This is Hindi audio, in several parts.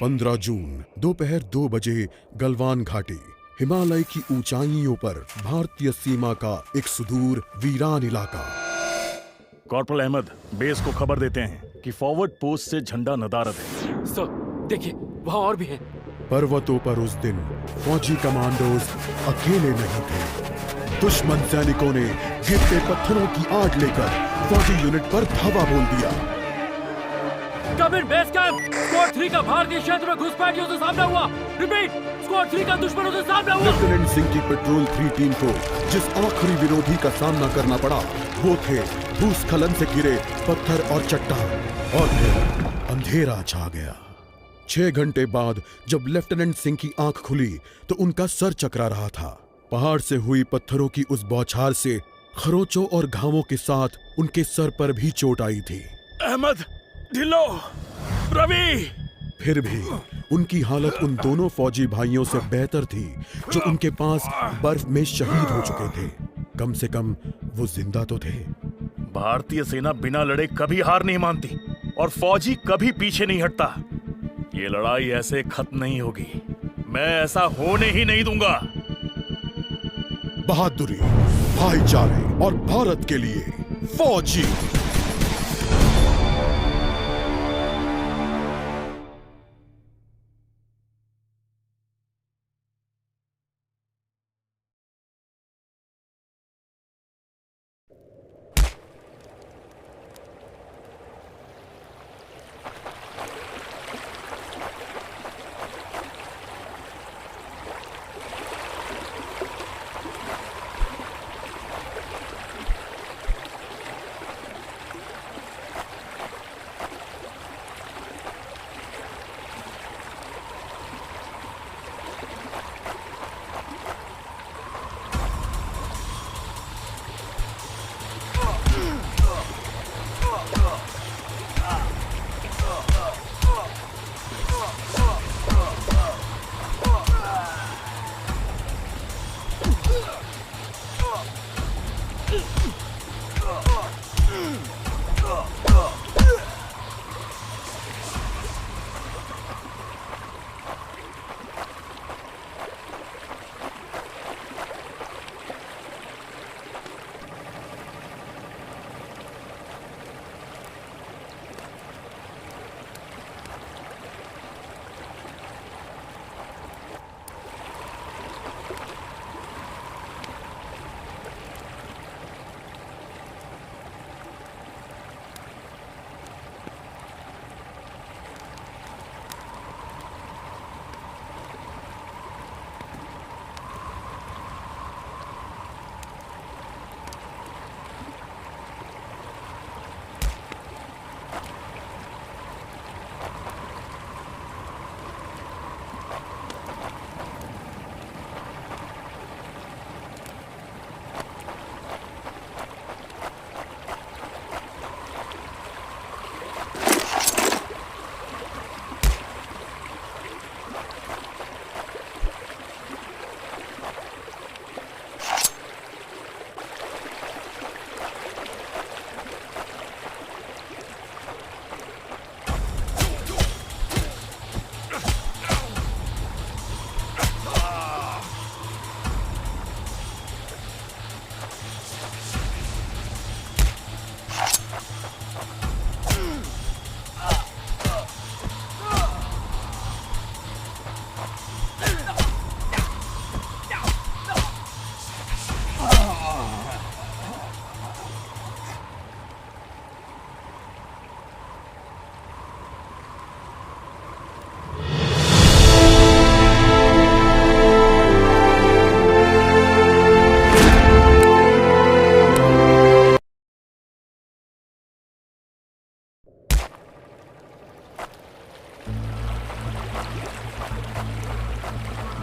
15 जून दोपहर 2 बजे गलवान घाटी, हिमालय की ऊंचाइयों पर भारतीय सीमा का एक सुदूर वीरान इलाका। कॉर्पोरल अहमद, बेस को खबर देते हैं कि फॉरवर्ड पोस्ट से झंडा नदारद है। सर देखिए, वहाँ और भी हैं। पर्वतों पर उस दिन फौजी कमांडोज अकेले नहीं थे। दुश्मन सैनिकों ने गिरते पत्थरों की आग लेकर फौजी यूनिट पर धावा बोल दिया। कम इन बेस कैंप, स्क्वाड 3 का भारतीय क्षेत्र में घुसपैठियों से सामना हुआ। रिपीट, स्क्वाड 3 का दुश्मनों से सामना हुआ। लेफ्टिनेंट सिंह की पेट्रोल 3 टीम को जिस आखिरी विरोधी का सामना करना पड़ा वो थे भूस्खलन से गिरे पत्थर और चट्टान। और फिर अंधेरा छा गया। 6 घंटे बाद जब लेफ्टिनेंट सिंह की आंख खुली तो उनका सर चकरा रहा था। पहाड़ से हुई पत्थरों की उस बौछार से खरोंचों और घावों के साथ उनके सर पर भी चोट आई थी। अहमद, ढिल्लो, रवि। फिर भी उनकी हालत उन दोनों फौजी भाइयों से बेहतर थी जो उनके पास बर्फ में शहीद हो चुके थे। कम से कम वो जिंदा तो थे। भारतीय सेना बिना लड़े कभी हार नहीं मानती और फौजी कभी पीछे नहीं हटता। ये लड़ाई ऐसे खत्म नहीं होगी। मैं ऐसा होने ही नहीं दूंगा। बहादुरी, भाईचारे और भारत के लिए फौजी।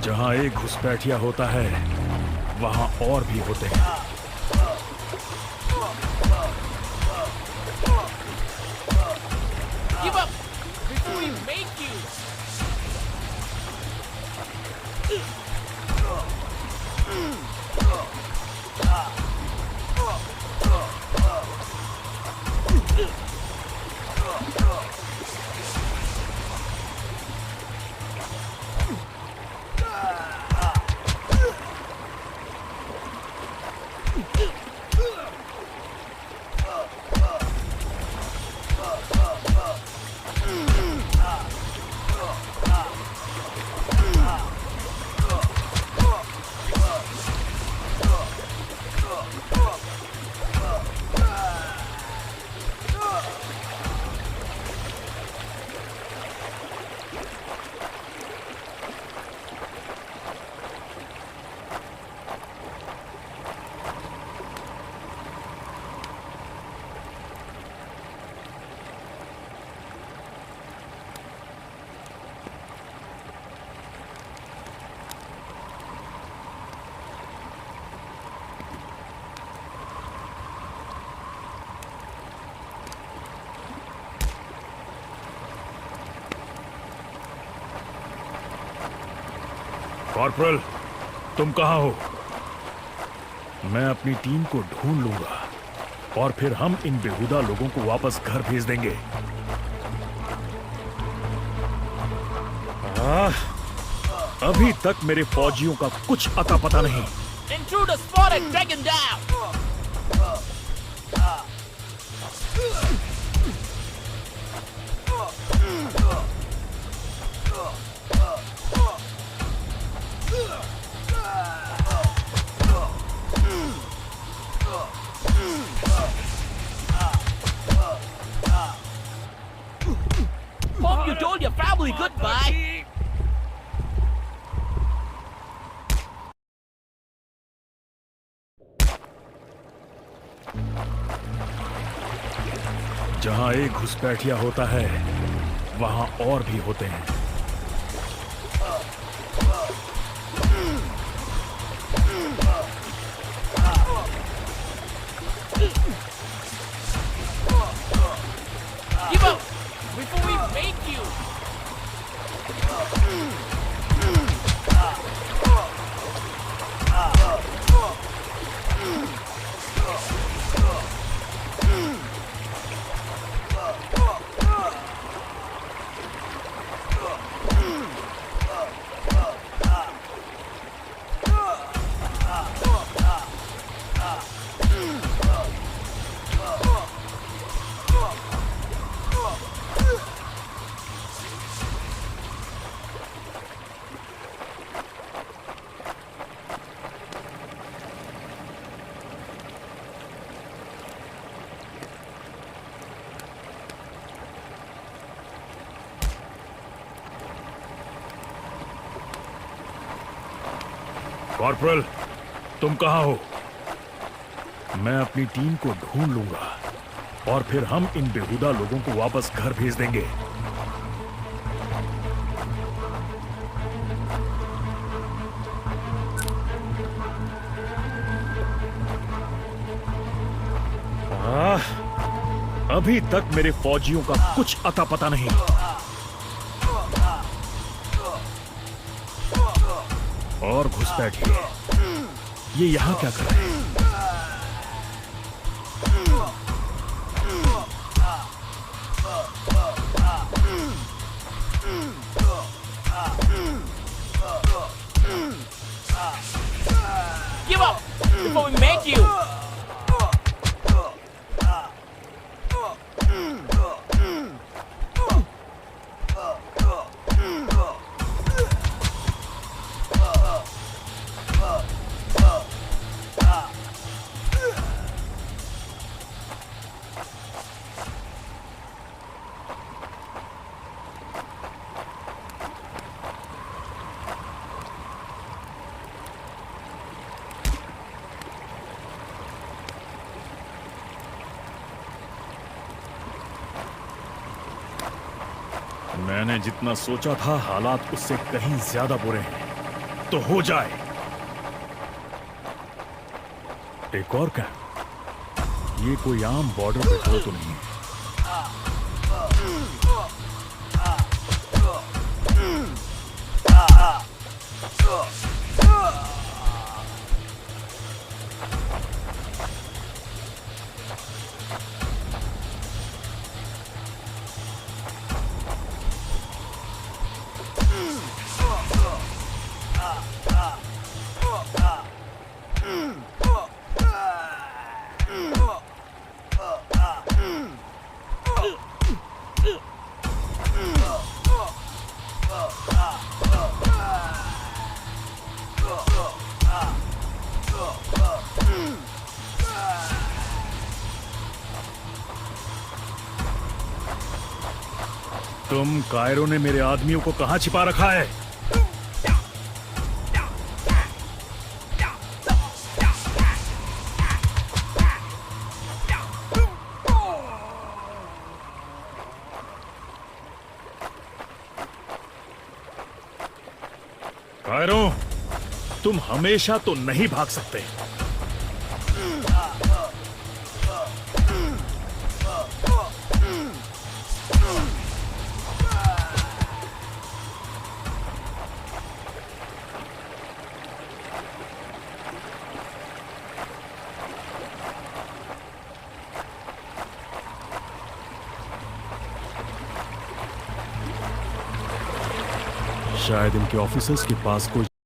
जहां एक घुसपैठिया होता है वहां और भी होते हैं। Give up before we make you. Corporal, तुम कहां हो? मैं अपनी टीम को ढूंढ लूंगा और फिर हम इन बेहुदा लोगों को वापस घर भेज देंगे। अभी तक मेरे फौजियों का कुछ अता पता नहीं। Intruder spotted! Take him down! Hope you told your family goodbye! जहां एक घुसपैठिया होता है वहां और भी होते हैं। Give up before we make you! Corporal, तुम कहां हो? मैं अपनी टीम को ढूंढ लूंगा और फिर हम इन बेहुदा लोगों को वापस घर भेज देंगे। अभी तक मेरे फौजियों का कुछ अता पता नहीं। और घुसपैठिए, ये यहां क्या कर रहे हैं? Give up before we make you! मैंने जितना सोचा था हालात उससे कहीं ज्यादा बुरे हैं। तो हो जाए। एक और क्या? ये कोई आम बॉर्डर पेट्रोल तो नहीं है। तुम कायरो ने मेरे आदमियों को कहां छिपा रखा है? कायरो, तुम हमेशा तो नहीं भाग सकते। शायद इनके ऑफिसर्स के पास कोई